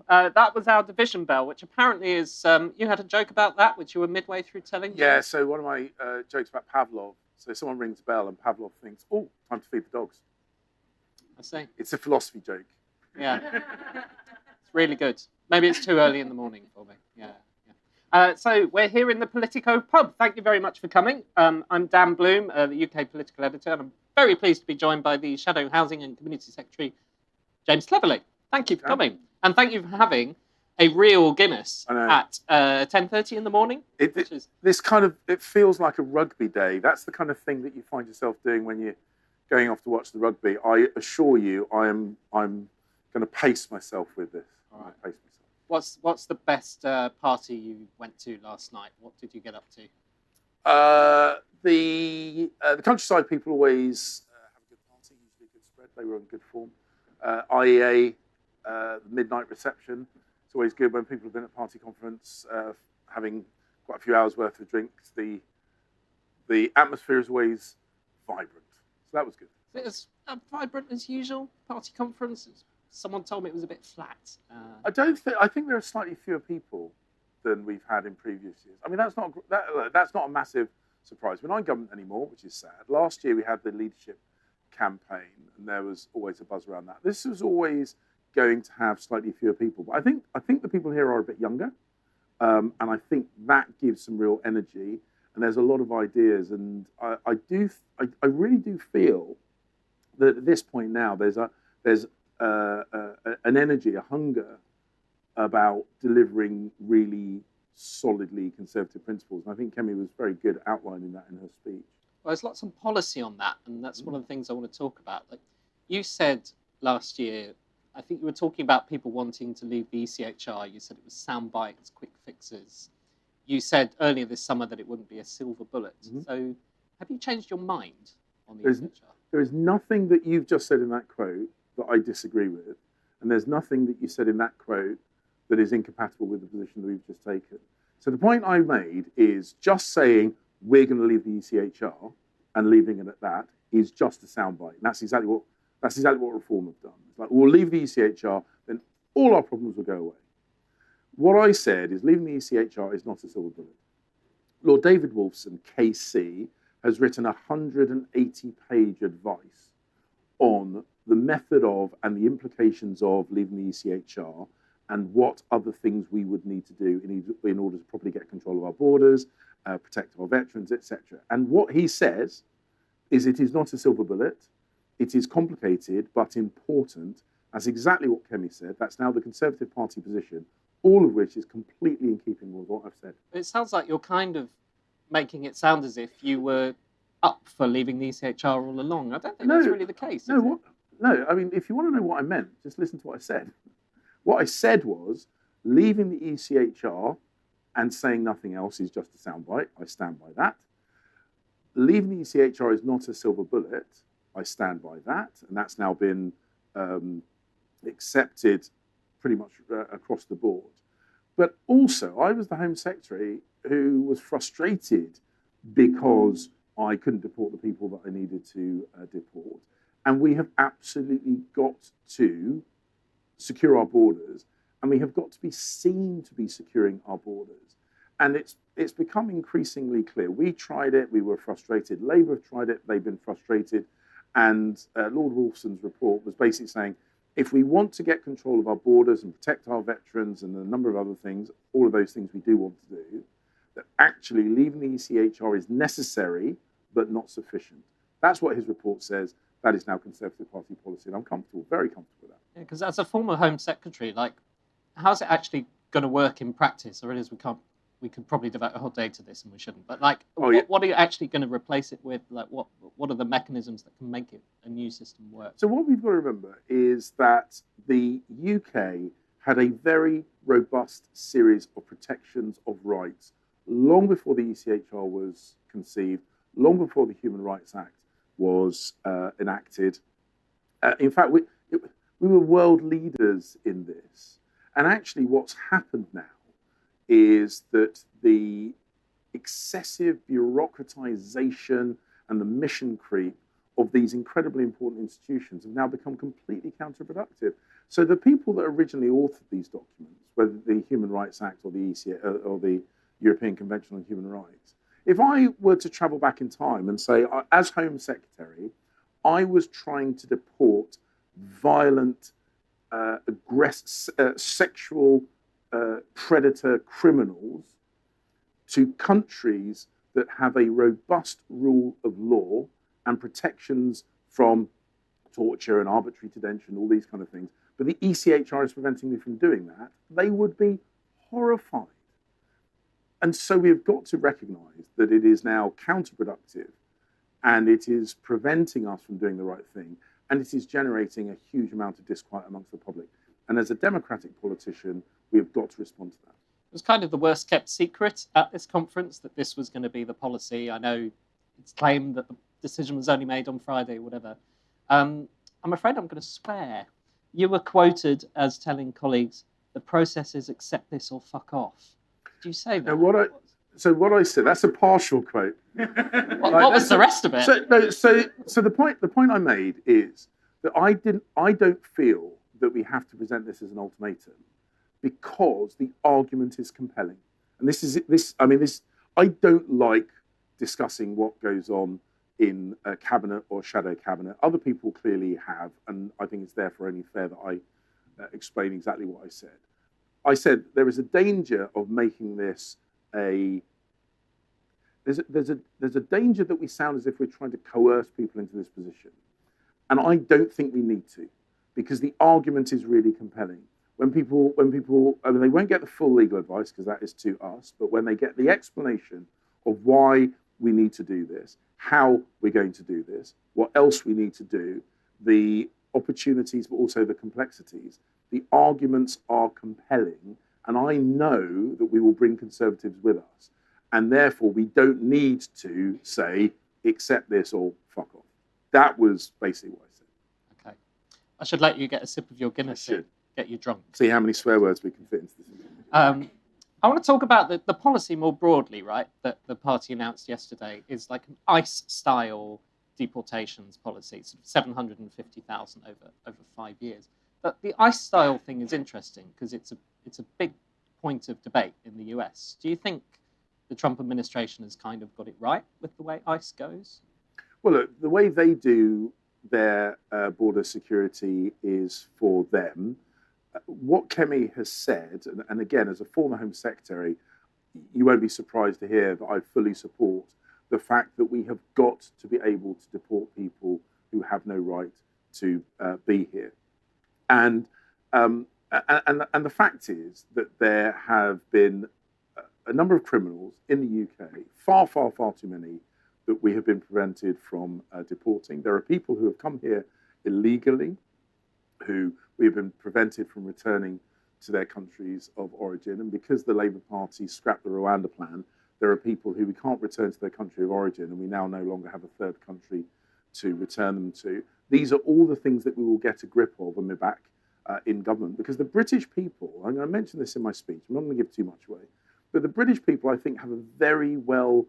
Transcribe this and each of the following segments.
that was our division bell, which apparently is, you had a joke about that, which you were midway through telling. Yeah, so one of my jokes about Pavlov, so someone rings a bell and Pavlov thinks, oh, time to feed the dogs. I see. It's a philosophy joke. Yeah. It's really good. Maybe it's too early in the morning for me. Yeah. So we're here in the Politico Pub. Thank you very much for coming. I'm Dan Bloom, the UK political editor, and I'm very pleased to be joined by the Shadow Housing and Community Secretary, James Cleverly. Thank you for coming. And thank you for having a real Guinness at 10:30 in the morning. It feels like a rugby day. That's the kind of thing that you find yourself doing when you're going off to watch the rugby. I assure you, I'm going to pace myself with this. All right. Pace myself. What's the best party you went to last night? What did you get up to? The countryside people always have a good party, usually a good spread. They were in good form. IEA, the midnight reception. It's always good when people have been at party conference, having quite a few hours worth of drinks. The atmosphere is always vibrant, so that was good. It was vibrant as usual. Party conference. Someone told me it was a bit flat. I think there are slightly fewer people than we've had in previous years. I mean, that's not a massive surprise. We're not in government anymore, which is sad. Last year we had the leadership campaign, and there was always a buzz around that. This was always going to have slightly fewer people, but I think the people here are a bit younger, and I think that gives some real energy. And there's a lot of ideas, and I really do feel that at this point now there's an energy, a hunger about delivering really solidly conservative principles. And I think Kemi was very good at outlining that in her speech. Well, there's lots of policy on that, and that's one of the things I want to talk about. Like you said last year, I think you were talking about people wanting to leave the ECHR. You said it was sound bites, quick fixes. You said earlier this summer that it wouldn't be a silver bullet. So have you changed your mind on the ECHR? There is nothing that you've just said in that quote that I disagree with, and there's nothing that you said in that quote that is incompatible with the position that we've just taken. So the point I made is just saying we're going to leave the ECHR and leaving it at that is just a soundbite. And that's exactly what Reform have done. It's like, we'll leave the ECHR, then all our problems will go away. What I said is leaving the ECHR is not a silver bullet. Lord David Wolfson, KC, has written 180-page advice on the method of and the implications of leaving the ECHR and what other things we would need to do in order to properly get control of our borders, protect our veterans, etc. And what he says is it is not a silver bullet. It is complicated but important. That's exactly what Kemi said. That's now the Conservative Party position, all of which is completely in keeping with what I've said. It sounds like you're kind of making it sound as if you were up for leaving the ECHR all along. I don't think that's really the case. No, I mean, if you want to know what I meant, just listen to what I said. What I said was leaving the ECHR and saying nothing else is just a soundbite. I stand by that. Leaving the ECHR is not a silver bullet. I stand by that. And that's now been accepted pretty much across the board. But also, I was the Home Secretary who was frustrated because I couldn't deport the people that I needed to deport. And we have absolutely got to secure our borders, and we have got to be seen to be securing our borders. And it's become increasingly clear. We tried it, we were frustrated. Labour have tried it, they've been frustrated. And Lord Wolfson's report was basically saying, if we want to get control of our borders and protect our veterans and a number of other things, all of those things we do want to do, that actually leaving the ECHR is necessary but not sufficient. That's what his report says. That is now Conservative Party policy, and I'm comfortable, very comfortable with that. Yeah, because as a former Home Secretary, like, how's it actually going to work in practice? Or we could probably devote a whole day to this, and we shouldn't. But like, what are you actually going to replace it with? Like, what are the mechanisms that can make a new system work? So what we've got to remember is that the UK had a very robust series of protections of rights long before the ECHR was conceived, long before the Human Rights Act was enacted. In fact, we were world leaders in this. And actually what's happened now is that the excessive bureaucratization and the mission creep of these incredibly important institutions have now become completely counterproductive. So the people that originally authored these documents, whether the Human Rights Act or the or the European Convention on Human Rights, if I were to travel back in time and say, as Home Secretary, I was trying to deport violent, sexual predator criminals to countries that have a robust rule of law and protections from torture and arbitrary detention, all these kind of things, but the ECHR is preventing me from doing that, they would be horrified. And so we have got to recognise that it is now counterproductive, and it is preventing us from doing the right thing, and it is generating a huge amount of disquiet amongst the public. And as a democratic politician, we have got to respond to that. It was kind of the worst kept secret at this conference that this was going to be the policy. I know it's claimed that the decision was only made on Friday or whatever. I'm afraid I'm going to swear. You were quoted as telling colleagues, the process is accept this or fuck off. Did you say that? So what I said, that's a partial quote. What was the rest of it? So the point I made is that I don't feel that we have to present this as an ultimatum, because the argument is compelling. And I don't like discussing what goes on in a cabinet or shadow cabinet. Other people clearly have, and I think it's therefore only fair that I explain exactly what I said. I said there is a danger of making this there's a danger that we sound as if we're trying to coerce people into this position. And I don't think we need to, because the argument is really compelling. When people, they won't get the full legal advice because that is to us, but when they get the explanation of why we need to do this, how we're going to do this, what else we need to do, the opportunities, but also the complexities, the arguments are compelling. And I know that we will bring Conservatives with us. And therefore, we don't need to say, accept this or fuck off. That was basically what I said. Okay. I should let you get a sip of your Guinness. Get you drunk. See how many swear words we can fit into this. I want to talk about the policy more broadly, right? That the party announced yesterday is like an ICE-style deportations policy, sort of 750,000 over 5 years. But the ICE-style thing is interesting because it's a big point of debate in the US. Do you think the Trump administration has kind of got it right with the way ICE goes? Well, look, the way they do their border security is for them. What Kemi has said, and again, as a former Home Secretary, you won't be surprised to hear that I fully support the fact that we have got to be able to deport people who have no right to be here. And the fact is that there have been a number of criminals in the UK, far, far, far too many, that we have been prevented from deporting. There are people who have come here illegally, who we have been prevented from returning to their countries of origin. And because the Labour Party scrapped the Rwanda plan, there are people who we can't return to their country of origin, and we now no longer have a third country to return them to. These are all the things that we will get a grip of when we're back in government. Because the British people, I'm going to mention this in my speech, I'm not going to give too much away, but the British people, I think, have a very well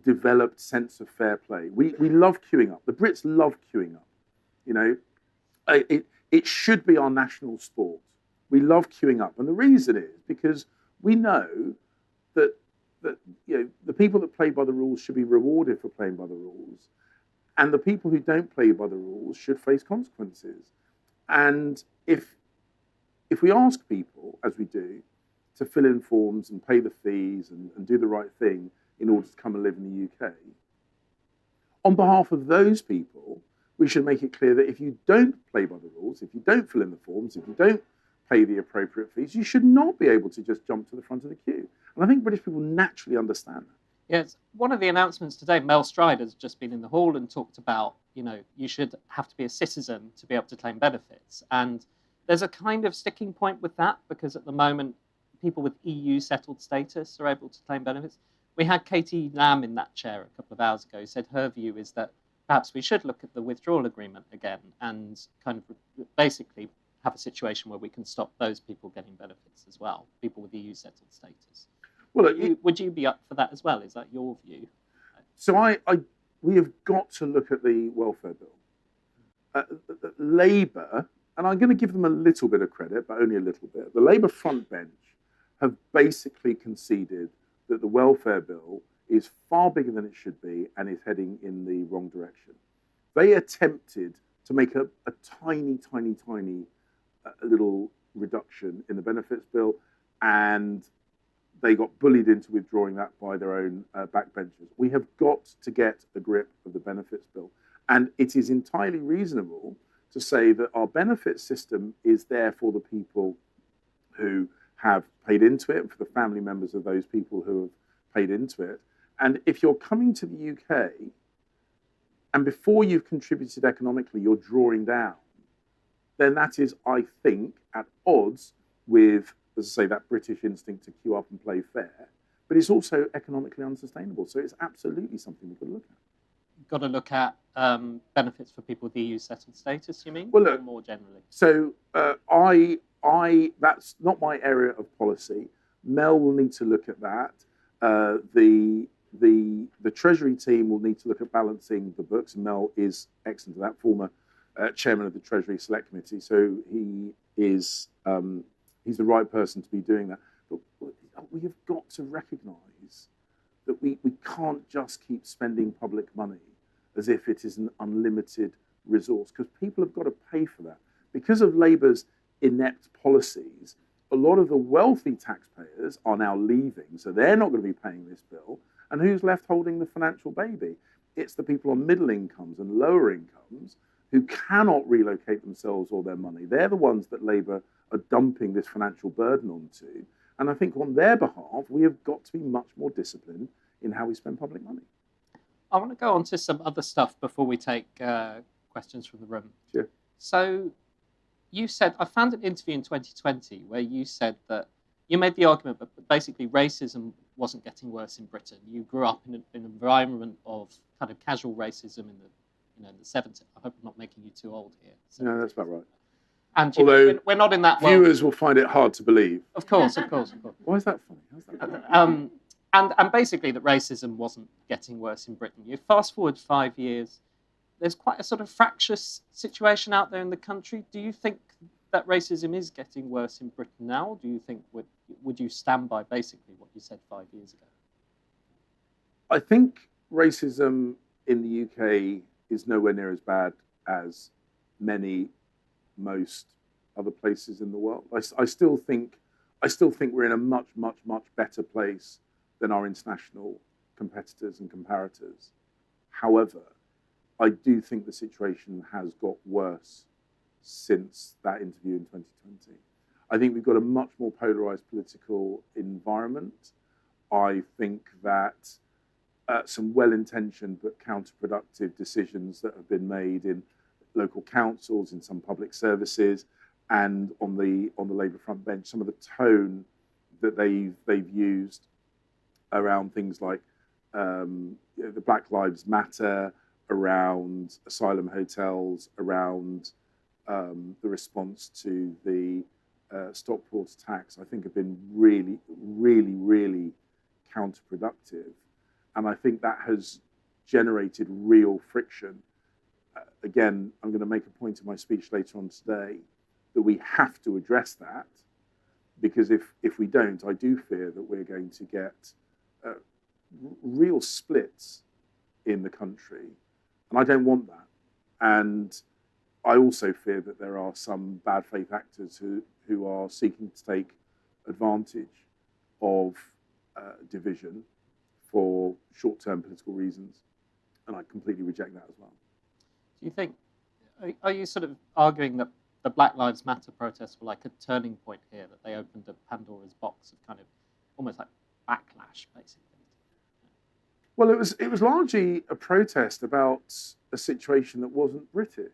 developed sense of fair play. We love queuing up. The Brits love queuing up. You know, it should be our national sport. We love queuing up. And the reason is because we know that the people that play by the rules should be rewarded for playing by the rules. And the people who don't play by the rules should face consequences. And if we ask people, as we do, to fill in forms and pay the fees and do the right thing in order to come and live in the UK, on behalf of those people, we should make it clear that if you don't play by the rules, if you don't fill in the forms, if you don't pay the appropriate fees, you should not be able to just jump to the front of the queue. And I think British people naturally understand that. Yes, one of the announcements today, Mel Stride has just been in the hall and talked about, you should have to be a citizen to be able to claim benefits. And there's a kind of sticking point with that, because at the moment, people with EU settled status are able to claim benefits. We had Katie Lamb in that chair a couple of hours ago, who said her view is that perhaps we should look at the withdrawal agreement again and kind of basically have a situation where we can stop those people getting benefits as well, people with EU settled status. Well, would you be up for that as well? Is that your view? So we have got to look at the welfare bill. Labour, and I'm going to give them a little bit of credit, but only a little bit. The Labour front bench have basically conceded that the welfare bill is far bigger than it should be and is heading in the wrong direction. They attempted to make a tiny little reduction in the benefits bill, and they got bullied into withdrawing that by their own backbenchers. We have got to get a grip of the benefits bill. And it is entirely reasonable to say that our benefits system is there for the people who have paid into it, for the family members of those people who have paid into it. And if you're coming to the UK, and before you've contributed economically, you're drawing down, then that is, I think, at odds with, as I say, that British instinct to queue up and play fair, but it's also economically unsustainable. So it's absolutely something we've got to look at. You've got to look at benefits for people with EU settled status, you mean? Well, look, or more generally? So that's not my area of policy. Mel will need to look at that. The Treasury team will need to look at balancing the books. Mel is excellent at that, former chairman of the Treasury Select Committee, so he's the right person to be doing that. But we have got to recognise that we can't just keep spending public money as if it is an unlimited resource, because people have got to pay for that. Because of Labour's inept policies, a lot of the wealthy taxpayers are now leaving, so they're not going to be paying this bill. And who's left holding the financial baby? It's the people on middle incomes and lower incomes who cannot relocate themselves or their money. They're the ones that Labour are dumping this financial burden onto. And I think on their behalf, we have got to be much more disciplined in how we spend public money. I want to go on to some other stuff before we take questions from the room. Sure. So you said, I found an interview in 2020 where you said that you made the argument that basically racism wasn't getting worse in Britain. You grew up in an environment of kind of casual racism in the 70s. I hope I'm not making you too old here. So, No, that's about right. And although we're not in that world. Viewers will find it hard to believe. Of course. Why is that funny? How's that funny? And basically that racism wasn't getting worse in Britain. You fast forward 5 years, there's quite a sort of fractious situation out there in the country. Do you think that racism is getting worse in Britain now? Or do you think, would you stand by basically what you said 5 years ago? I think racism in the UK is nowhere near as bad as most other places in the world. I still think we're in a much better place than our international competitors and comparators. However, I do think the situation has got worse since that interview in 2020. I think we've got a much more polarised political environment. I think that some well-intentioned but counterproductive decisions that have been made in local councils, in some public services, and on the Labour front bench, some of the tone that they've used around things like the Black Lives Matter, around asylum hotels, around the response to the Stockport tax, I think have been really counterproductive. And I think that has generated real friction. Again, I'm going to make a point in my speech later on today that we have to address that, because if we don't, I do fear that we're going to get real splits in the country, and I don't want that. And I also fear that there are some bad faith actors who are seeking to take advantage of division for short-term political reasons, and I completely reject that as well. Do you think, are you sort of arguing that the Black Lives Matter protests were like a turning point here, that they opened a Pandora's box of kind of almost like backlash, basically? Well, it was largely a protest about a situation that wasn't British.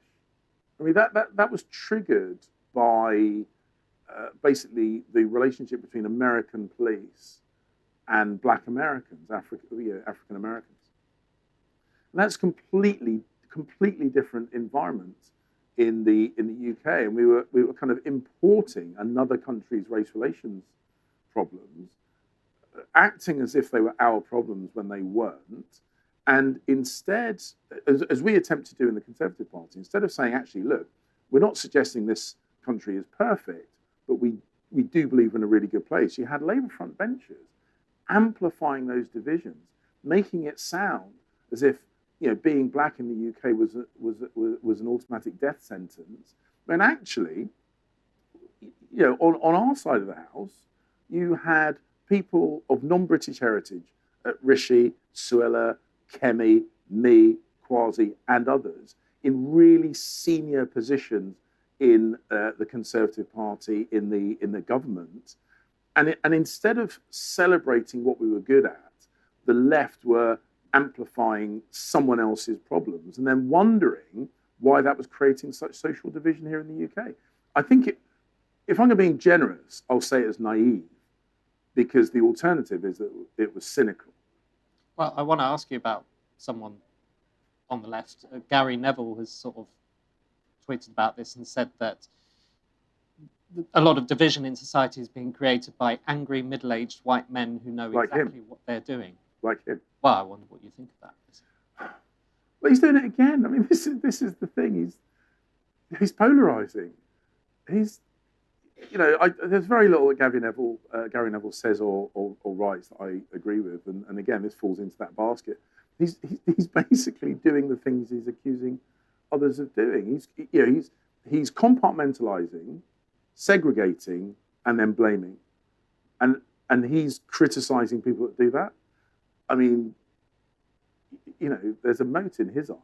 I mean, that was triggered by basically the relationship between American police and Black Americans, African Americans. And that's completely different environment in the UK, and we were kind of importing another country's race relations problems, acting as if they were our problems when they weren't, And instead, as we attempt to do in the Conservative Party, instead of saying, actually, look, we're not suggesting this country is perfect, but we do believe in a really good place, you had Labour front benchers amplifying those divisions, making it sound as if being black in the UK was an automatic death sentence, when actually, on our side of the house, you had people of non-British heritage, Rishi, Suella, Kemi, me, Kwasi, and others, in really senior positions in the Conservative Party, in the government. And instead of celebrating what we were good at, the left were amplifying someone else's problems and then wondering why that was creating such social division here in the UK. I think if I'm being generous, I'll say it as naive, because the alternative is that it was cynical. Well, I want to ask you about someone on the left. Gary Neville has sort of tweeted about this and said that a lot of division in society is being created by angry middle-aged white men who know Like exactly him. what they're doing. Like him. Well, I wonder what you think of that. Well, he's doing it again. I mean, this is the thing. He's polarising. He's, there's very little that Gary Neville says or writes that I agree with, and again, this falls into that basket. He's basically doing the things he's accusing others of doing. He's compartmentalising, segregating, and then blaming, and he's criticising people that do that. I mean, there's a mote in his eye.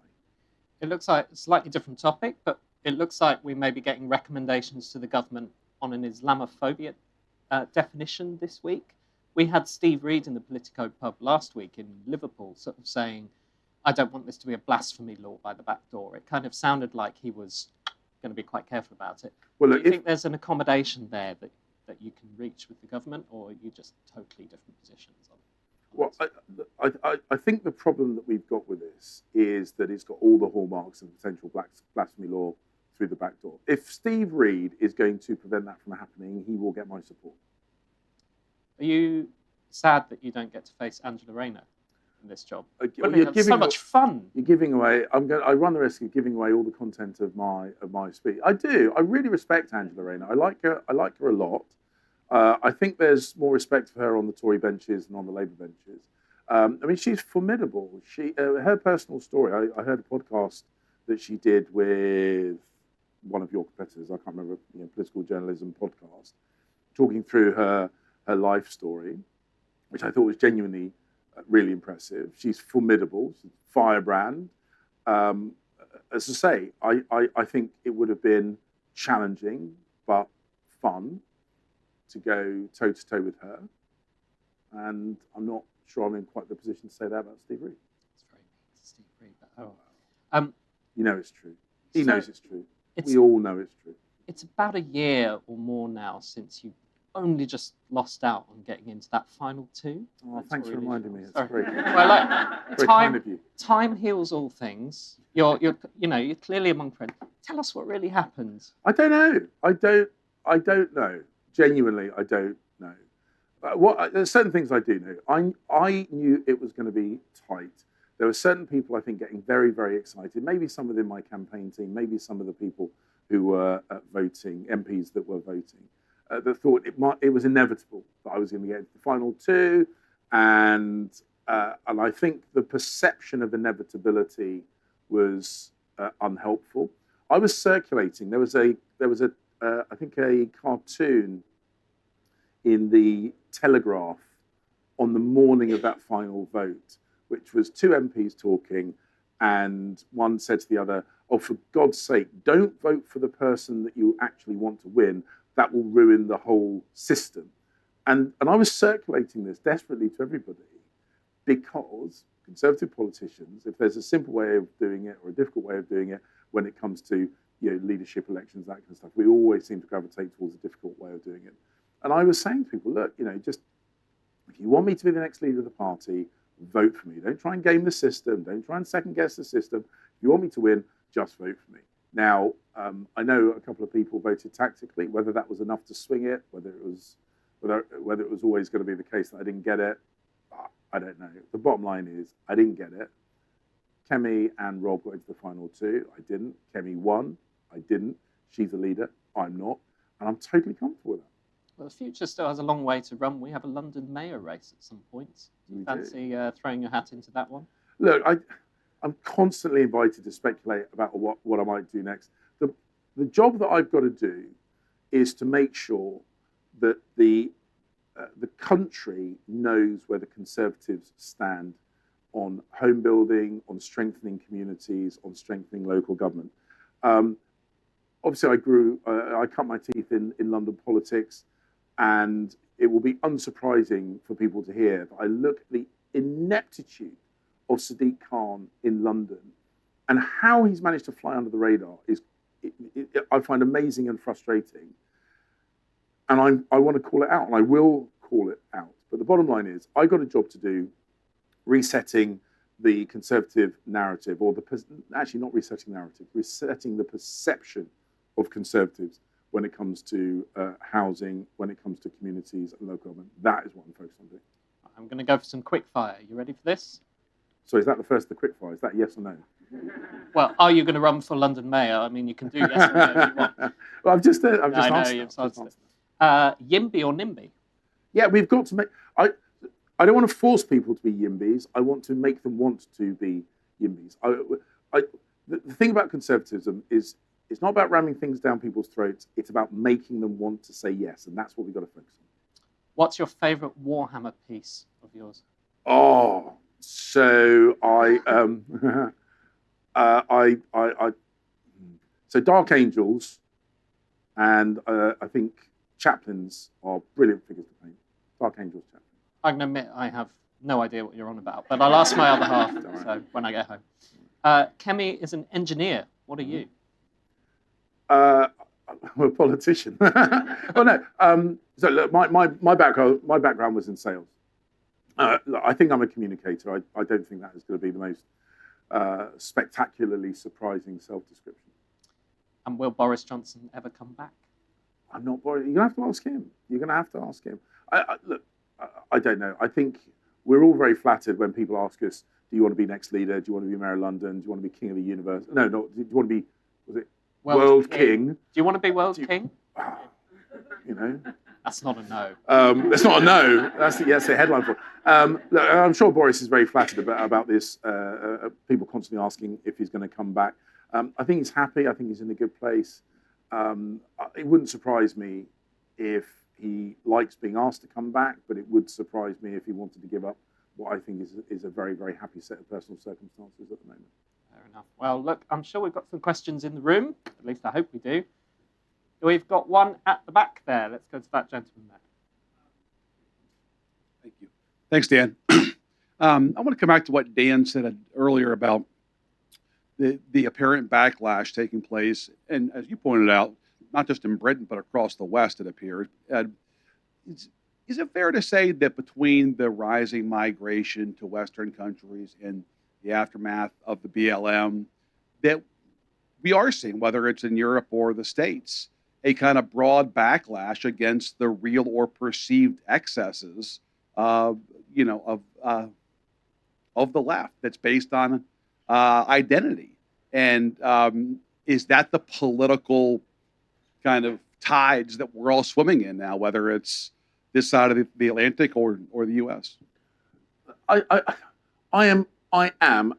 It looks like a slightly different topic, but it looks like we may be getting recommendations to the government on an Islamophobia definition this week. We had Steve Reed in the Politico Pub last week in Liverpool sort of saying, I don't want this to be a blasphemy law by the back door. It kind of sounded like he was going to be quite careful about it. Well, do you think there's an accommodation there that you can reach with the government, or are you just totally different positions on it? Well, I think the problem that we've got with this is that it's got all the hallmarks of potential blasphemy law through the back door. If Steve Reed is going to prevent that from happening, he will get my support. Are you sad that you don't get to face Angela Rayner in this job? It's so much fun. You're giving away. I run the risk of giving away all the content of my speech. I do. I really respect Angela Rayner. I like her a lot. I think there's more respect for her on the Tory benches than on the Labour benches. I mean, she's formidable. Her personal story. I heard a podcast that she did with one of your competitors. I can't remember. Political journalism podcast, talking through her life story, which I thought was genuinely really impressive. She's formidable. She's a firebrand. As I say, I think it would have been challenging but fun to go toe-to-toe with her. And I'm not sure I'm in quite the position to say that about Steve Reed. It's very mean to Steve Reed. But, it's true. He knows it's true. We all know it's true. It's about a year or more now since you only just lost out on getting into that final two. Oh, thanks for reminding me. It's Sorry. great. Well, Very kind of you. Time heals all things. You're clearly among friends. Tell us what really happened. I don't know. I don't know. Genuinely, I don't know. There's certain things I do know. I knew it was going to be tight. There were certain people, I think, getting very, very excited. Maybe some within my campaign team, maybe some of the people who were voting, MPs that were voting, that thought it was inevitable that I was going to get into the final two. And I think the perception of inevitability was unhelpful. I was circulating. There was a I think a cartoon in the Telegraph on the morning of that final vote, which was two MPs talking, and one said to the other, "Oh, for God's sake, don't vote for the person that you actually want to win. That will ruin the whole system." And I was circulating this desperately to everybody, because Conservative politicians, if there's a simple way of doing it or a difficult way of doing it when it comes to leadership elections, that kind of stuff, we always seem to gravitate towards a difficult way of doing it. And I was saying to people, look, just if you want me to be the next leader of the party, vote for me. Don't try and game the system. Don't try and second guess the system. If you want me to win, just vote for me. Now, I know a couple of people voted tactically. Whether that was enough to swing it, whether it was always going to be the case that I didn't get it, I don't know. The bottom line is I didn't get it. Kemi and Rob got into the final two. I didn't. Kemi won. I didn't. She's the leader. I'm not. And I'm totally comfortable with that. Well, the future still has a long way to run. We have a London mayor race at some point. Do you fancy throwing your hat into that one? Look, I'm constantly invited to speculate about what I might do next. The job that I've got to do is to make sure that the country knows where the Conservatives stand on home building, on strengthening communities, on strengthening local government. Obviously, I cut my teeth in London politics, and it will be unsurprising for people to hear that I look at the ineptitude of Sadiq Khan in London and how he's managed to fly under the radar I find amazing and frustrating. And I want to call it out, and I will call it out. But the bottom line is, I got a job to do resetting the Conservative narrative, or actually not resetting narrative, resetting the perception of Conservatives when it comes to housing, when it comes to communities and local government. That is what I'm focused on doing. I'm going to go for some quick fire. You ready for this? So is that the quick fire? Is that yes or no? Well, are you going to run for London mayor? I mean, you can do yes or no if you want. Well, I've just answered. You've answered it. Yimby or NIMBY? Yeah, we've got to make. I don't want to force people to be Yimbys. I want to make them want to be Yimbys. The thing about conservatism is it's not about ramming things down people's throats. It's about making them want to say yes, and that's what we've got to focus on. What's your favourite Warhammer piece of yours? Oh, so so Dark Angels, and I think Chaplains are brilliant figures to paint. Dark Angels, Chaplains. I can admit I have no idea what you're on about, but I'll ask my other half so when I get home. Kemi is an engineer. What are you? I'm a politician. Well, no. So look, my background was in sales. Look, I think I'm a communicator. I don't think that is going to be the most spectacularly surprising self-description. And will Boris Johnson ever come back? I'm not Boris. You're going to have to ask him. You're going to have to ask him. Look, I don't know. I think we're all very flattered when people ask us, do you want to be next leader? Do you want to be mayor of London? Do you want to be king of the universe? No, do you want to be, was it world king? Do you want to be world king? You know. That's not a no. That's not a no. That's the headline for it. Look, I'm sure Boris is very flattered about this. People constantly asking if he's going to come back. I think he's happy. I think he's in a good place. It wouldn't surprise me if he likes being asked to come back, but it would surprise me if he wanted to give up what I think is a very, very happy set of personal circumstances at the moment. Fair enough. Well, look, I'm sure we've got some questions in the room. At least I hope we do. We've got one at the back there. Let's go to that gentleman there. Thank you. Thanks, Dan. I want to come back to what Dan said earlier about the apparent backlash taking place. And as you pointed out, not just in Britain, but across the West, it appears. Is it fair to say that between the rising migration to Western countries and the aftermath of the BLM, that we are seeing, whether it's in Europe or the States, a kind of broad backlash against the real or perceived excesses, of the left that's based on identity? And is that the political kind of tides that we're all swimming in now, whether it's this side of the Atlantic or the U.S.? I am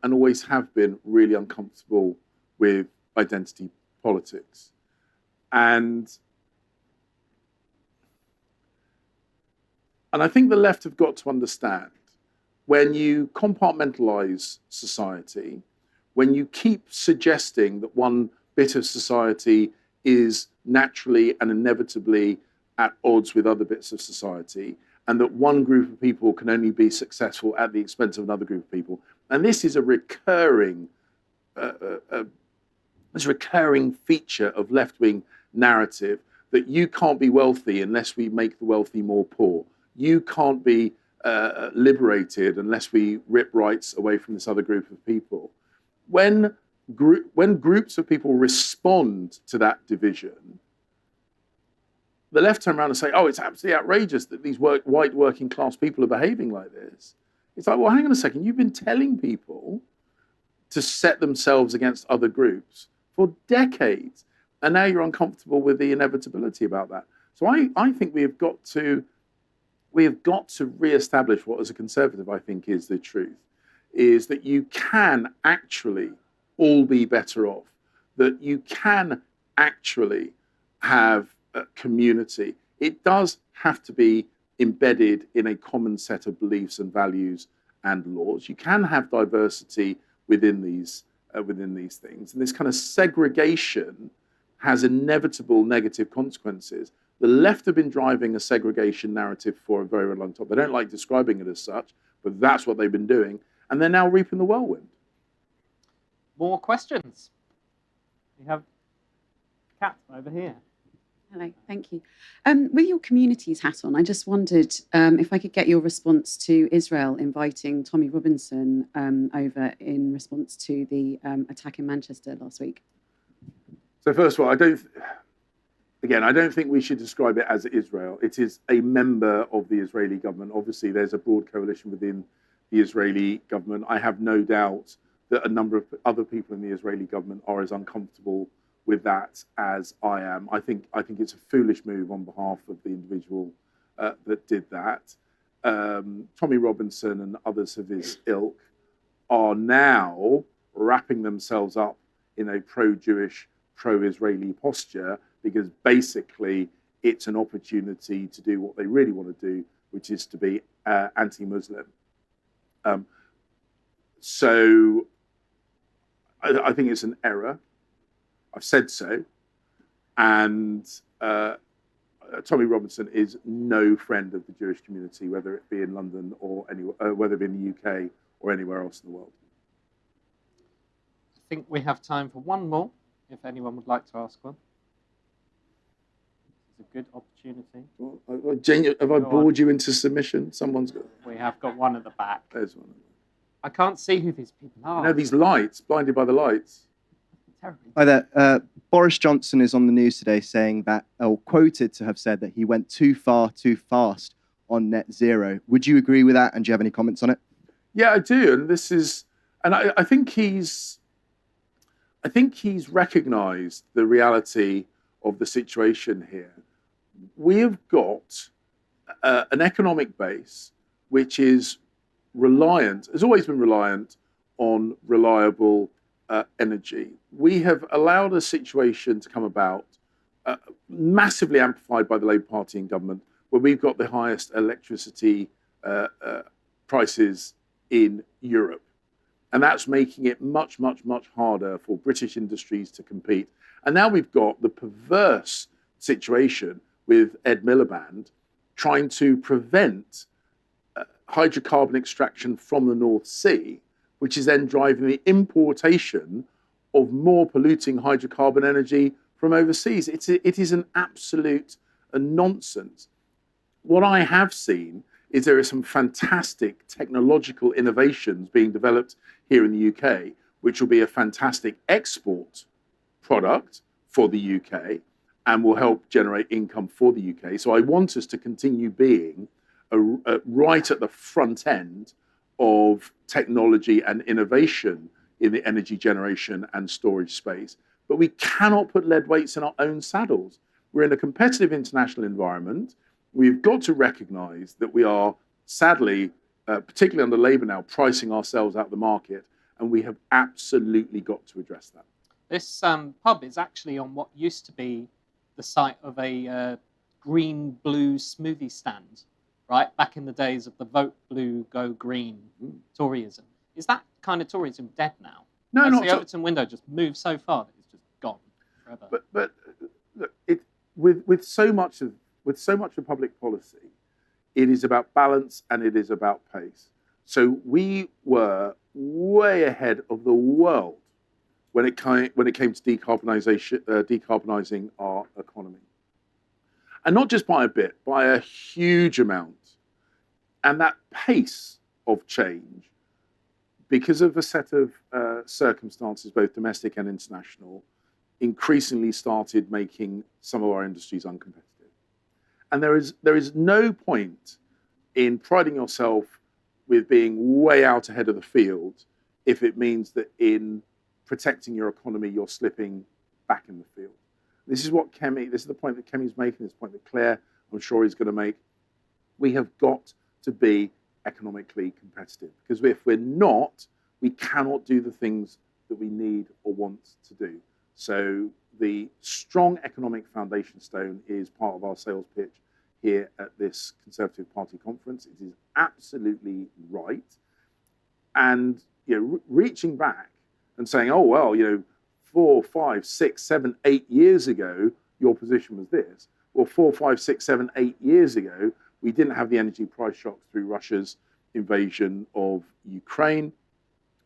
and always have been really uncomfortable with identity politics. And I think the left have got to understand, when you compartmentalize society, when you keep suggesting that one bit of society is naturally and inevitably at odds with other bits of society, and that one group of people can only be successful at the expense of another group of people. And this is a recurring feature of left-wing narrative, that you can't be wealthy unless we make the wealthy more poor. You can't be liberated unless we rip rights away from this other group of people. When groups of people respond to that division, the left turn around and say, oh, it's absolutely outrageous that these white working class people are behaving like this. It's like, well, hang on a second. You've been telling people to set themselves against other groups for decades. And now you're uncomfortable with the inevitability about that. So I think we have got to reestablish what, as a conservative, I think is the truth, is that you can actually all be better off, that you can actually have a community. It does have to be embedded in a common set of beliefs and values and laws. You can have diversity within these things. And this kind of segregation has inevitable negative consequences. The left have been driving a segregation narrative for a very, very long time. They don't like describing it as such, but that's what they've been doing. And they're now reaping the whirlwind. More questions? We have Kat over here. Hello, thank you. With your communities hat on, I just wondered if I could get your response to Israel inviting Tommy Robinson over in response to the attack in Manchester last week. So first of all, I don't think we should describe it as Israel. It is a member of the Israeli government. Obviously, there's a broad coalition within the Israeli government. I have no doubt that a number of other people in the Israeli government are as uncomfortable with that as I am. I think it's a foolish move on behalf of the individual that did that. Tommy Robinson and others of his ilk are now wrapping themselves up in a pro-Jewish, pro-Israeli posture, because basically it's an opportunity to do what they really want to do, which is to be anti-Muslim. So I think it's an error. I've said so. And Tommy Robinson is no friend of the Jewish community, whether it be in London or anywhere, whether it be in the UK or anywhere else in the world. I think we have time for one more, if anyone would like to ask one. It's a good opportunity. Well, have I bored you into submission? Someone's got... We have got one at the back. There's one. I can't see who these people are. You know, these lights, blinded by the lights. Terrible. Hi there. Boris Johnson is on the news today saying that, or quoted to have said that he went too far, too fast on net zero. Would you agree with that? And do you have any comments on it? Yeah, I do. And I think he's recognised the reality of the situation here. We have got an economic base which is reliant, has always been reliant on reliable energy. We have allowed a situation to come about, massively amplified by the Labour Party in government, where we've got the highest electricity prices in Europe. And that's making it much, much, much harder for British industries to compete. And now we've got the perverse situation with Ed Miliband trying to prevent hydrocarbon extraction from the North Sea, which is then driving the importation of more polluting hydrocarbon energy from overseas. It is an absolute nonsense. What I have seen is there are some fantastic technological innovations being developed here in the UK, which will be a fantastic export product for the UK and will help generate income for the UK. So I want us to continue being right at the front end of technology and innovation in the energy generation and storage space. But we cannot put lead weights in our own saddles. We're in a competitive international environment. We've got to recognise that we are, sadly, particularly under Labour now, pricing ourselves out of the market, and we have absolutely got to address that. This pub is actually on what used to be the site of a green-blue smoothie stand, right? Back in the days of the vote blue, go green Toryism. Is that kind of Toryism dead now? No, not the Overton window just moved so far that it's just gone forever. But look, with so much of public policy, it is about balance and it is about pace. So we were way ahead of the world when it came to decarbonising our economy. And not just by a bit, by a huge amount. And that pace of change, because of a set of circumstances, both domestic and international, increasingly started making some of our industries uncompetitive. And there is no point in priding yourself with being way out ahead of the field if it means that in protecting your economy, you're slipping back in the field. This is what this is the point that Kemi's making, this point that Claire, I'm sure, is going to make. We have got to be economically competitive, because if we're not, we cannot do the things that we need or want to do. So the strong economic foundation stone is part of our sales pitch here at this Conservative Party conference. It is absolutely right. And reaching back and saying, oh, well, 4, 5, 6, 7, 8 years ago, your position was this. Well, 4, 5, 6, 7, 8 years ago, we didn't have the energy price shock through Russia's invasion of Ukraine.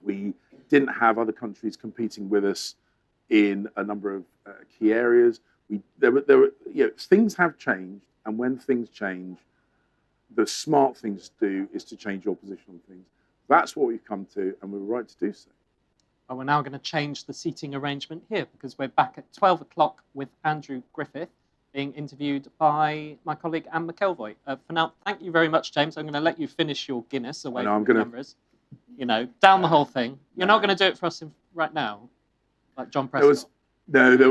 We didn't have other countries competing with us in a number of key areas. Things have changed, and when things change, the smart thing to do is to change your position on things. That's what we've come to, and we're right to do so. Well, we're now going to change the seating arrangement here, because we're back at 12 o'clock with Andrew Griffith being interviewed by my colleague Anne McElvoy. For now, thank you very much, James. I'm going to let you finish your Guinness away from the cameras. Down the whole thing. You're not going to do it for us right now, like John Prescott. There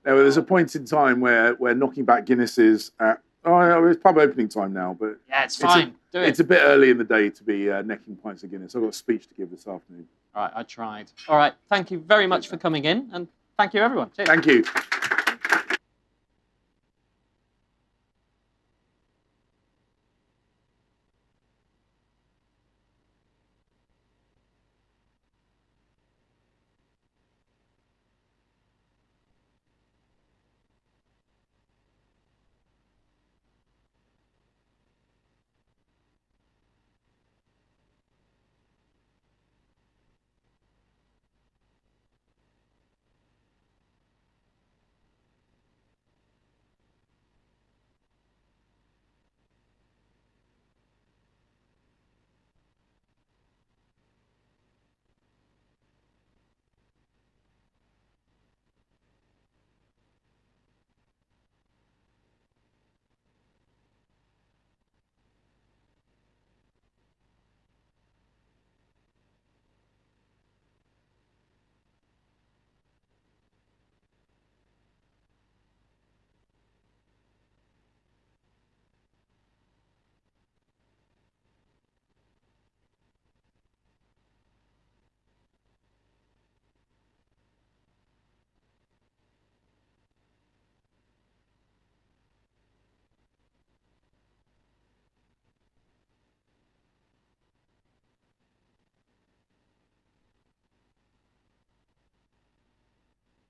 was a point in time where knocking back Guinnesses at it's pub opening time now, but yeah, it's fine. Do it. It's a bit early in the day to be necking pints of Guinness. I've got a speech to give this afternoon. All right, I tried. All right, thank you very much for coming in, and thank you, everyone. Cheers. Thank you.